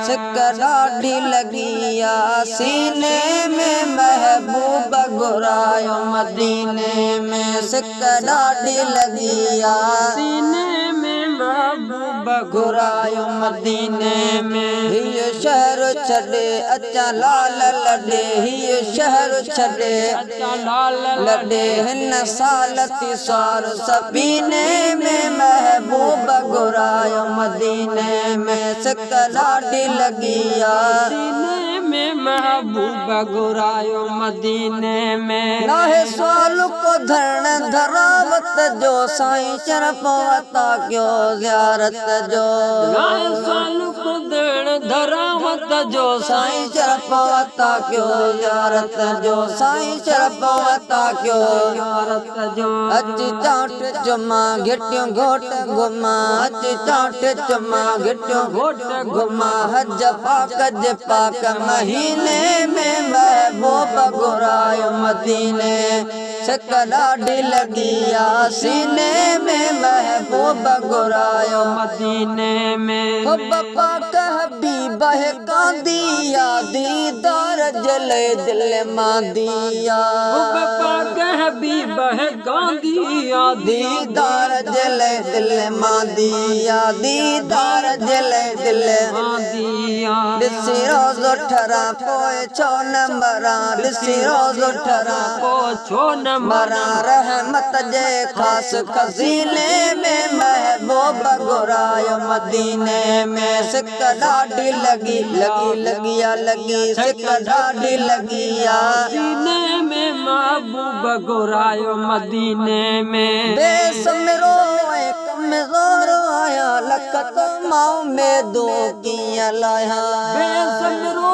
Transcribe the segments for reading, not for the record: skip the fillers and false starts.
सिक ॾाढी लगी आ सीने में महबूब घुरायो मदीने में सिक ॾाढी लगी आ सीने में महबूब घुरायो मदीने में हीअ शहर छॾे अचा लाल लॾे हीअ शहर छॾे अचा लाल लॾे हिन साल तिसार सबीने में महबूब घुरायो मदीने में सिक ॾाढी लगी आ सीने में महबूब घुरायो मदीने में नाहे सवाल को धरण धरावत जो साईं शरफ अता क्यों ज़ियारत जो नाहे सवाल को धरण धरावत जो साईं शरफ अता क्यों ज़ियारत जो साईं शरफ अता क्यों ज़ियारत जो अच चाट जुमा घिटियों घोट घुमा अच चाट जुमा घिटियों घोट घुमा हज पाक जे पाक महीने में महबूब घुरायो मदीने सिक ॾाढी लगी आ सीने में महबूब घुरायो मदीने में पाक हबीब है कांदी आ दीदार जले दिल मांदिया पाक हबीब है कांदी आ दीदार जले दिल मांदिया दीदार जले दिल मांदिया ॾिसी रोज़ ठरा पोए छो न मरा ॾिसी रोज़ ठरा पोए छो न मरा रहमत जे खास खज़ीने में महबूब घुरायो मदीने में सिक ॾाढी लगी आ लगी सिक ॾाढी लगी आ सीने में महबूब घुरायो मदीने में बेसमरो कमज़ोर आया लखत माओ में दो किया लाया बेसमरो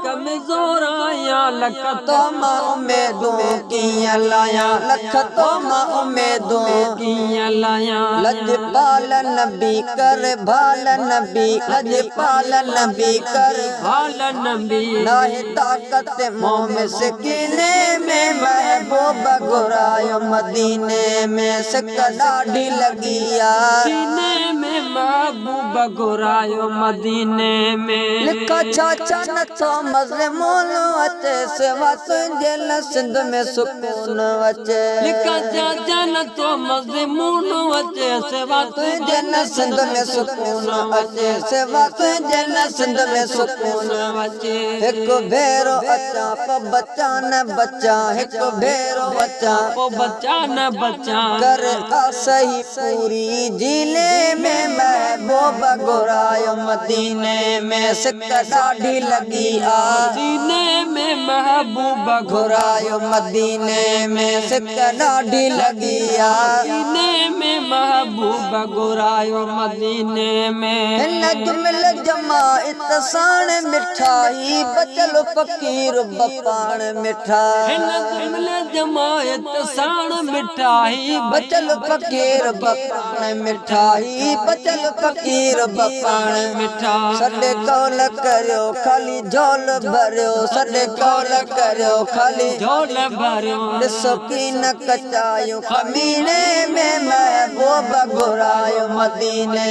कमज़ोर आया लखत माओ में दो किया लाया लखत माओ में दो किया लाया लजपाल नबी कर भाल नबी लजपाल नबी कर भाल नबी नाहे ताकत मोह में सकीने में महबूब घुरायो मदीने में सिक ॾाढी लगी आ सीने में महबूब घुरायो मदीने में लिखा चाचा न तो मज़लून अचे सिवा तुंहिंजे सिंध में सुकून अचे लिखा चाचा न तो मज़लून अचे सिवा तुंहिंजे सिंध में सुकून अचे सिवा तुंहिंजे सिंध में सुकून अचे हिकु भेरो अचा पो बचा न बचा हिकु भेरो अचा पो बचा न बचा कर आ सही पूरी जिले में महबूब घुरायो मदीने में सिक ॾाढी लगी आ सीने में महबूब घुरायो मदीने में सिक ॾाढी लगी आ सीने में महबूब घुरायो मदीने में हिन जुमिल जमा इतसाण मिठाई बचल फकीर बपाण मिठाई हिन जुमिल जमा इतसाण मिठाई बचल फकीर बपाण मिठाई बचल फकीर बपाण मिठाई सॾे कौल करियो खाली झोल भरियो सॾे कौल करियो खाली झोल भरियो ॾिसो की न कचायो खमीने में महबूब घुरायो मदीने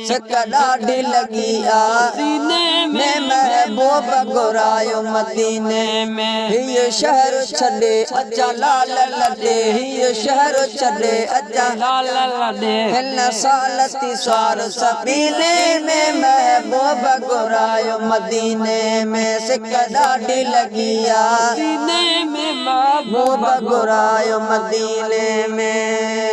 सिक ॾाढी लगी आ सीने में महबूब घुरायो मदीने में हीअ शहर छॾे अचा लाल लॾे हीअ शहर छॾे अचा लाल लॾे हिन साल तिसार सबीने में महबूब घुरायो मदीने में सिक ॾाढी लगी आ सीने में महबूब घुरायो मदीने में।